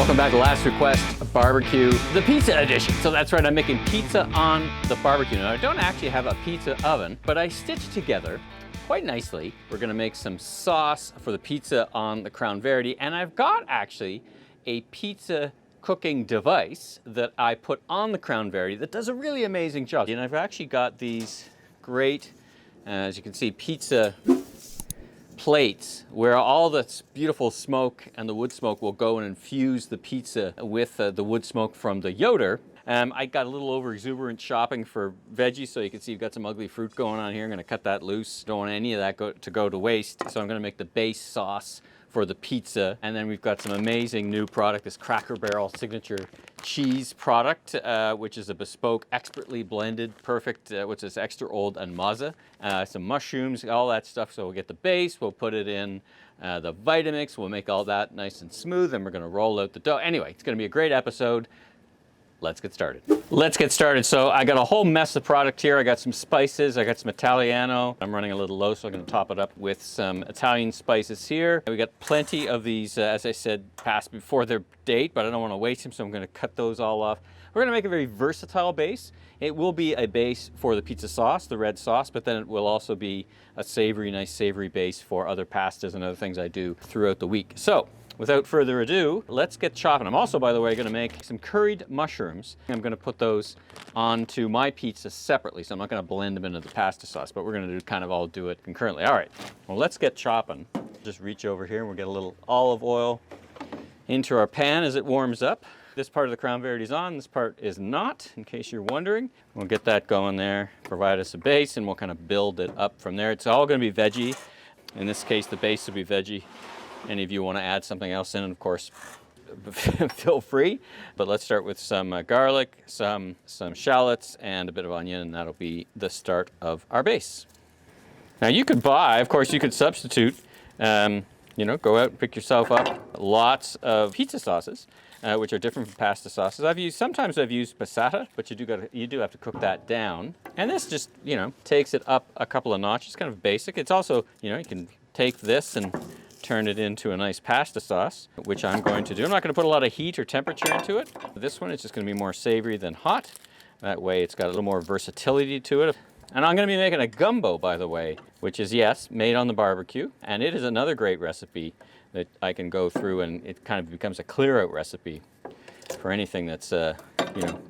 Welcome back to Last Request Barbecue, the pizza edition. So that's right, I'm making pizza on the barbecue. Now I don't actually have a pizza oven, but I stitched together quite nicely. We're gonna make some sauce for the pizza on the Crown Verity, and I've got actually a pizza cooking device that I put on the Crown Verity that does a really amazing job. And I've actually got these great, as you can see, pizza plates where all the beautiful smoke and the wood smoke will go and infuse the pizza with the wood smoke from the Yoder. I got a little over exuberant shopping for veggies, so you can see you've got some ugly fruit going on here. I'm going to cut that loose. Don't want any of that to go to waste. So I'm going to make the base sauce for the pizza. And then we've got some amazing new product, this Cracker Barrel signature cheese product, which is a bespoke, expertly blended, perfect, which is extra old and mazza. Some mushrooms, all that stuff. So we'll get the base, we'll put it in the Vitamix, we'll make all that nice and smooth, and we're going to roll out the dough. Anyway, it's going to be a great episode. Let's get started. So I got a whole mess of product here. I got some spices, I got some Italiano. I'm running a little low, so I'm gonna top it up with some Italian spices here. We got plenty of these, as I said, passed before their date, but I don't wanna waste them, so I'm gonna cut those all off. We're gonna make a very versatile base. It will be a base for the pizza sauce, the red sauce, but then it will also be a savory, nice savory base for other pastas and other things I do throughout the week. So, without further ado, let's get chopping. I'm also, by the way, going to make some curried mushrooms. I'm going to put those onto my pizza separately, so I'm not going to blend them into the pasta sauce, but we're going to kind of all do it concurrently. All right, well, let's get chopping. Just reach over here and we'll get a little olive oil into our pan as it warms up. This part of the Crown Verity is on, this part is not, in case you're wondering. We'll get that going there, provide us a base, and we'll kind of build it up from there. It's all going to be veggie. In this case, the base will be veggie. Any of you want to add something else in, of course, feel free. But let's start with some garlic, some shallots, and a bit of onion, and that'll be the start of our base. Now you could buy, of course, you could substitute, go out and pick yourself up lots of pizza sauces, which are different from pasta sauces. Sometimes I've used passata, but you do have to cook that down. And this just, takes it up a couple of notches, kind of basic. It's also, you can take this and turn it into a nice pasta sauce, which I'm going to do. I'm not going to put a lot of heat or temperature into it. This one is just going to be more savory than hot. That way it's got a little more versatility to it. And I'm going to be making a gumbo, by the way, which is, yes, made on the barbecue. And it is another great recipe that I can go through, and it kind of becomes a clear-out recipe for anything that's,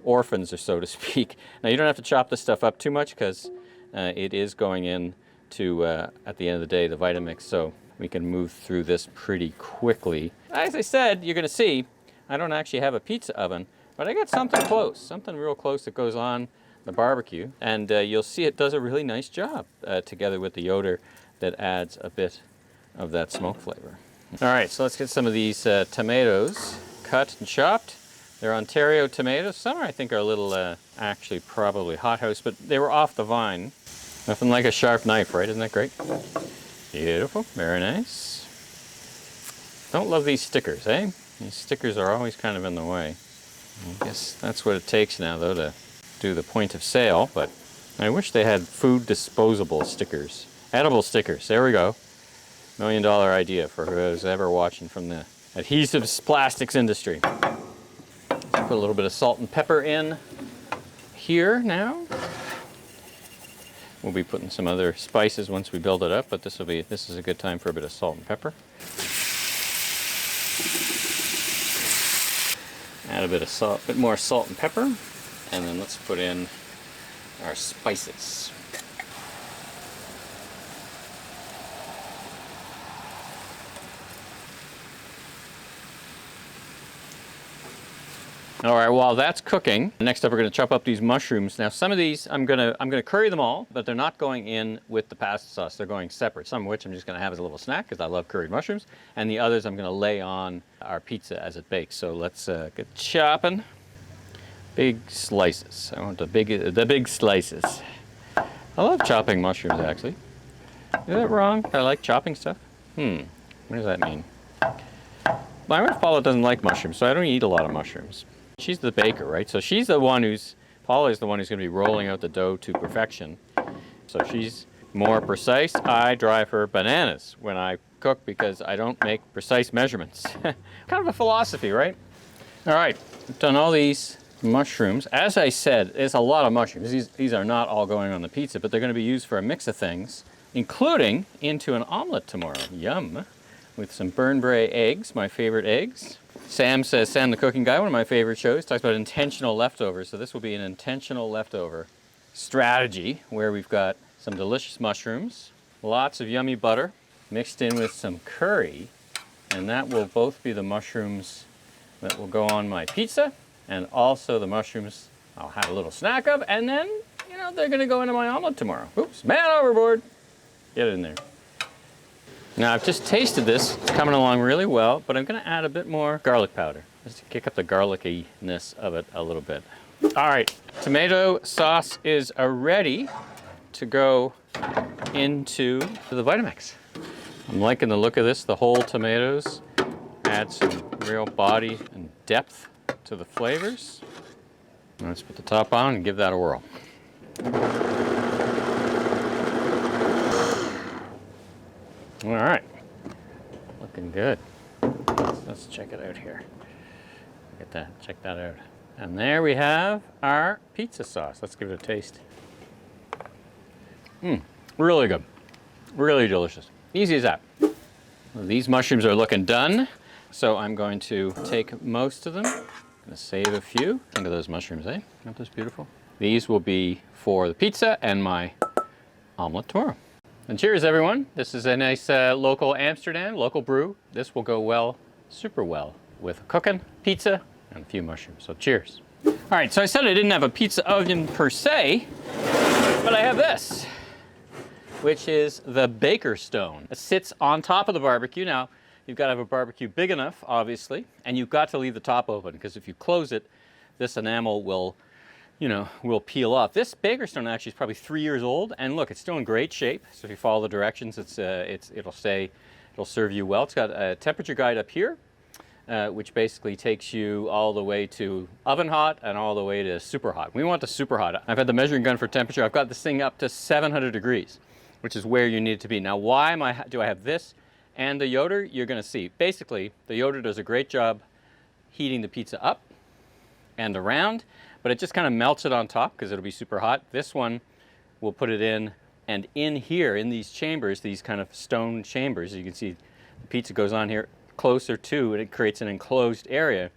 orphans, or so to speak. Now, you don't have to chop this stuff up too much because it is going in to, at the end of the day, the Vitamix. So we can move through this pretty quickly. As I said, you're gonna see, I don't actually have a pizza oven, but I got something close, something real close that goes on the barbecue. And you'll see it does a really nice job together with the Yoder that adds a bit of that smoke flavor. All right, so let's get some of these tomatoes cut and chopped. They're Ontario tomatoes. Some I think are a little, actually probably hothouse, but they were off the vine. Nothing like a sharp knife, right? Isn't that great? Beautiful, very nice. Don't love these stickers, eh? These stickers are always kind of in the way. I guess that's what it takes now, though, to do the point of sale, but I wish they had food disposable stickers. Edible stickers, there we go. $1 million idea for who's ever watching from the adhesives plastics industry. Put a little bit of salt and pepper in here now. We'll be putting some other spices once we build it up, but this is a good time for a bit of salt and pepper. Add a bit of salt, bit more salt and pepper, and then let's put in our spices. All right, while that's cooking, next up we're going to chop up these mushrooms. Now some of these I'm going to curry them all, but they're not going in with the pasta sauce. They're going separate. Some of which I'm just going to have as a little snack because I love curried mushrooms, and the others I'm going to lay on our pizza as it bakes. So let's get chopping. Big slices. I want the big slices. I love chopping mushrooms, actually. Is that wrong? I like chopping stuff. What does that mean? My wife Paula doesn't like mushrooms, so I don't eat a lot of mushrooms. She's the baker, right? So she's the one Paula is the one who's going to be rolling out the dough to perfection. So she's more precise. I drive her bananas when I cook because I don't make precise measurements. Kind of a philosophy, right? All right, I've done all these mushrooms. As I said, it's a lot of mushrooms. These are not all going on the pizza, but they're going to be used for a mix of things, including into an omelet tomorrow. Yum. With some burn bray eggs, my favorite eggs. Sam says, Sam the Cooking Guy, one of my favorite shows, talks about intentional leftovers. So this will be an intentional leftover strategy where we've got some delicious mushrooms, lots of yummy butter, mixed in with some curry, and that will both be the mushrooms that will go on my pizza, and also the mushrooms I'll have a little snack of, and then, you know, they're gonna go into my omelet tomorrow. Oops, man overboard. Get it in there. Now I've just tasted this, it's coming along really well, but I'm gonna add a bit more garlic powder, just to kick up the garlicky-ness of it a little bit. All right, tomato sauce is ready to go into the Vitamix. I'm liking the look of this, the whole tomatoes. Add some real body and depth to the flavors. Let's put the top on and give that a whirl. All right, looking good. Let's check it out here. Look at that, check that out. And there we have our pizza sauce. Let's give it a taste. Really good, really delicious. Easy as that. Well, these mushrooms are looking done. So I'm going to take most of them. I'm going to save a few. Think of those mushrooms, eh? Aren't those beautiful? These will be for the pizza and my omelet tomorrow. And cheers, everyone. This is a nice local Amsterdam, local brew. This will go well, super well, with cooking, pizza, and a few mushrooms. So cheers. All right, so I said I didn't have a pizza oven per se, but I have this, which is the BakerStone. It sits on top of the barbecue. Now, you've got to have a barbecue big enough, obviously, and you've got to leave the top open, because if you close it, this enamel will, you know, will peel off. This BakerStone actually is probably 3 years old, and look, it's still in great shape. So if you follow the directions, it'll serve you well. It's got a temperature guide up here, which basically takes you all the way to oven hot and all the way to super hot. We want the super hot. I've had the measuring gun for temperature. I've got this thing up to 700 degrees, which is where you need it to be. Now, why do I have this and the Yoder? You're going to see. Basically, the Yoder does a great job heating the pizza up and around, but it just kind of melts it on top because it'll be super hot. This one will put it in, and in here, in these chambers, these kind of stone chambers, you can see the pizza goes on here closer to, and it creates an enclosed area,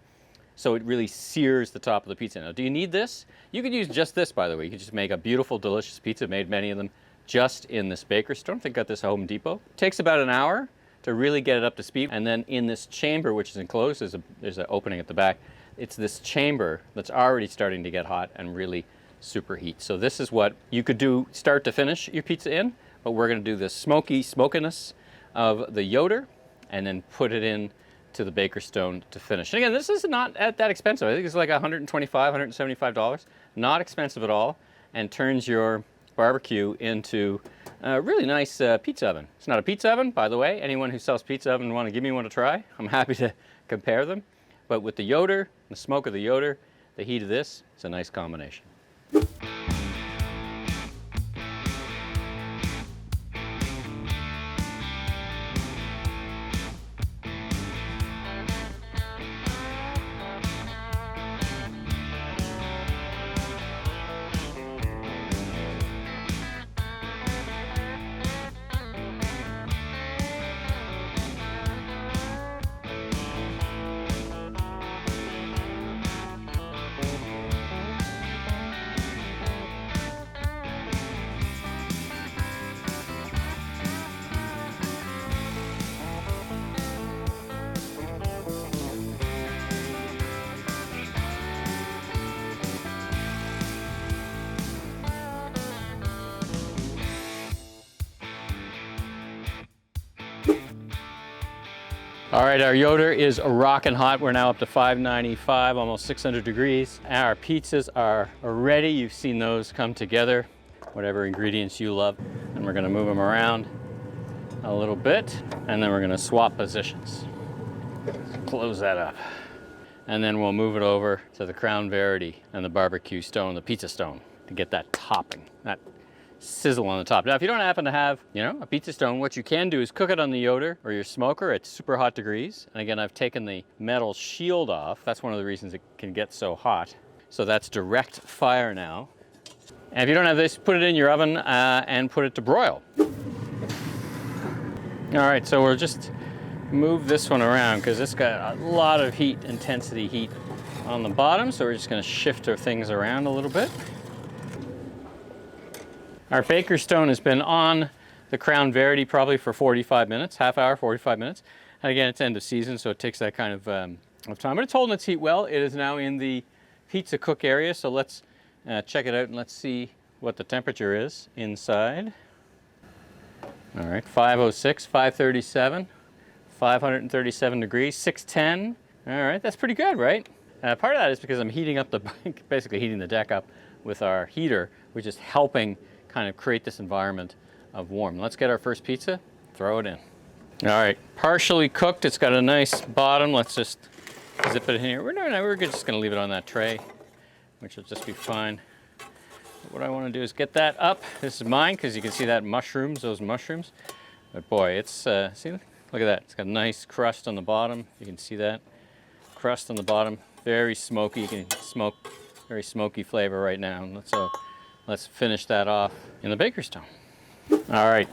so it really sears the top of the pizza. Now, do you need this? You could use just this, by the way. You could just make a beautiful, delicious pizza. Made many of them just in this BakerStone. I think I got this at Home Depot. Takes about an hour to really get it up to speed. And then in this chamber, which is enclosed, there's an opening at the back. It's this chamber that's already starting to get hot and really superheat. So this is what you could do start to finish your pizza in, but we're gonna do the smokiness of the Yoder and then put it in to the BakerStone to finish. And again, this is not that expensive. I think it's like $125, $175. Not expensive at all, and turns your barbecue into a really nice pizza oven. It's not a pizza oven, by the way. Anyone who sells pizza oven want to give me one to try, I'm happy to compare them. But with the Yoder, the smoke of the Yoder, the heat of this, it's a nice combination. All right, our Yoder is rocking hot. We're now up to 595, almost 600 degrees. Our pizzas are ready. You've seen those come together, whatever ingredients you love. And we're gonna move them around a little bit, and then we're gonna swap positions. Close that up. And then we'll move it over to the Crown Verity and the BBQ stone, the pizza stone, to get that topping, that sizzle on the top. Now, if you don't happen to have, you know, a pizza stone, what you can do is cook it on the Yoder or your smoker at super hot degrees. And again, I've taken the metal shield off. That's one of the reasons it can get so hot. So that's direct fire now. And if you don't have this, put it in your oven and put it to broil. All right, so we'll just move this one around because it's got a lot of heat, intensity heat on the bottom. So we're just gonna shift our things around a little bit. Our BakerStone has been on the Crown Verity probably for 45 minutes, half hour, 45 minutes. And again, it's end of season, so it takes that kind of time. But it's holding its heat well. It is now in the pizza cook area, so let's check it out and let's see what the temperature is inside. All right, 506, 537, 537 degrees, 610. All right, that's pretty good, right? Part of that is because I'm heating up basically heating the deck up with our heater, which is helping kind of create this environment of warm. Let's get our first pizza, throw it in. All right, partially cooked. It's got a nice bottom. Let's just zip it in here. We're just gonna leave it on that tray, which will just be fine. What I want to do is get that up. This is mine because you can see that those mushrooms. But boy, it's, see, look at that. It's got a nice crust on the bottom. You can see that crust on the bottom. Very smoky. You can smoke, very smoky flavor right now. Let's finish that off in the BakerStone. All right,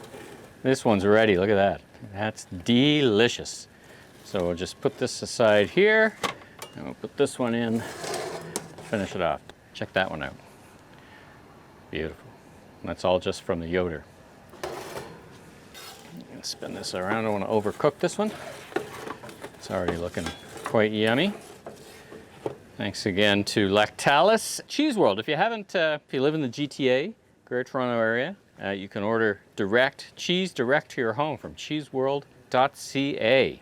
this one's ready. Look at that. That's delicious. So we'll just put this aside here, and we'll put this one in, finish it off. Check that one out. Beautiful. And that's all just from the Yoder. Spin this around. I don't want to overcook this one. It's already looking quite yummy. Thanks again to Lactalis. Cheese World. If you haven't, if you live in the GTA, Greater Toronto area, you can order cheese direct to your home from cheeseworld.ca.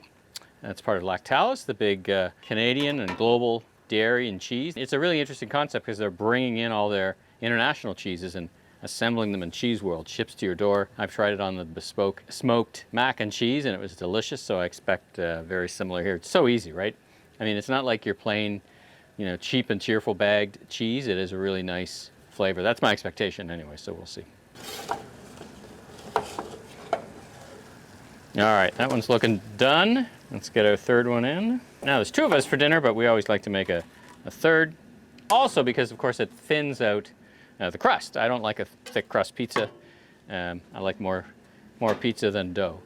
That's part of Lactalis, the big Canadian and global dairy and cheese. It's a really interesting concept because they're bringing in all their international cheeses and assembling them in Cheese World. Ships to your door. I've tried it on the bespoke smoked mac and cheese and it was delicious, so I expect very similar here. It's so easy, right? I mean, it's not like your plain, you know, cheap and cheerful bagged cheese. It is a really nice flavor. That's my expectation anyway, so we'll see. All right, that one's looking done. Let's get our third one in. Now, there's two of us for dinner, but we always like to make a third. Also because, of course, it thins out the crust. I don't like a thick crust pizza. I like more pizza than dough.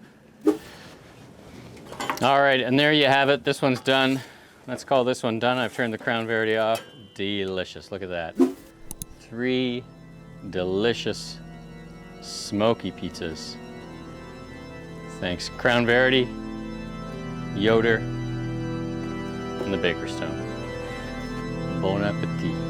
All right, and there you have it. This one's done. Let's call this one done. I've turned the Crown Verity off. Delicious, look at that. 3 delicious smoky pizzas. Thanks, Crown Verity, Yoder, and the BakerStone. Bon appetit.